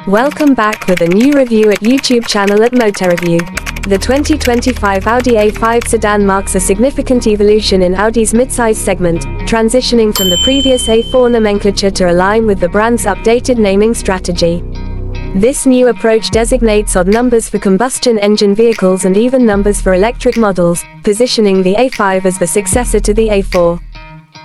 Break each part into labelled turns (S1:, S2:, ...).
S1: Welcome back with a new review at YouTube channel at Motor Review. The 2025 Audi A5 Sedan marks a significant evolution in Audi's midsize segment, transitioning from the previous A4 nomenclature to align with the brand's updated naming strategy. This new approach designates odd numbers for combustion engine vehicles and even numbers for electric models, positioning the A5 as the successor to the A4.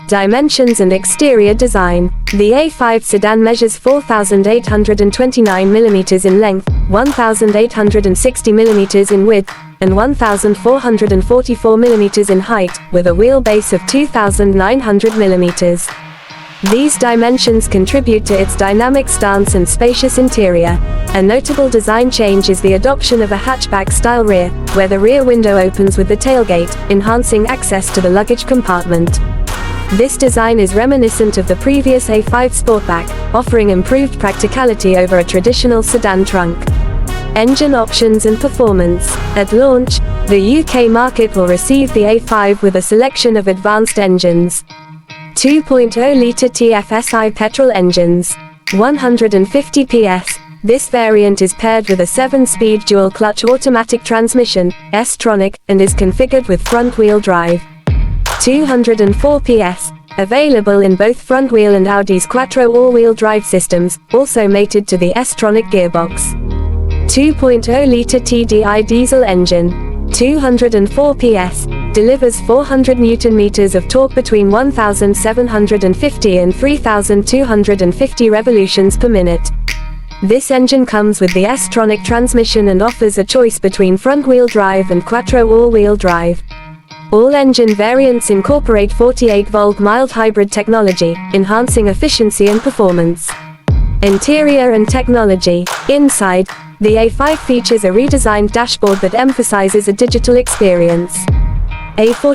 S1: Dimensions and exterior design. The A5 Sedan measures 4,829 mm in length, 1,860 mm in width, and 1,444 mm in height, with a wheelbase of 2,900 mm. These dimensions contribute to its dynamic stance and spacious interior. A notable design change is the adoption of a hatchback-style rear, where the rear window opens with the tailgate, enhancing access to the luggage compartment. This design is reminiscent of the previous A5 Sportback, offering improved practicality over a traditional sedan trunk. Engine options and performance. At launch, the UK market will receive the A5 with a selection of advanced engines. 2.0-litre TFSI petrol engines. 150 PS. This variant is paired with a 7-speed dual-clutch automatic transmission, S-tronic, and is configured with front-wheel drive. 204 PS. Available in both front-wheel and Audi's Quattro all-wheel drive systems, also mated to the S-tronic gearbox. 2.0-litre TDI diesel engine. 204 PS. Delivers 400 Nm of torque between 1,750 and 3,250 revolutions per minute. This engine comes with the S-tronic transmission and offers a choice between front-wheel drive and Quattro all-wheel drive. All engine variants incorporate 48-volt mild hybrid technology, enhancing efficiency and performance. Interior and technology. Inside, the A5 features a redesigned dashboard that emphasizes a digital experience. A4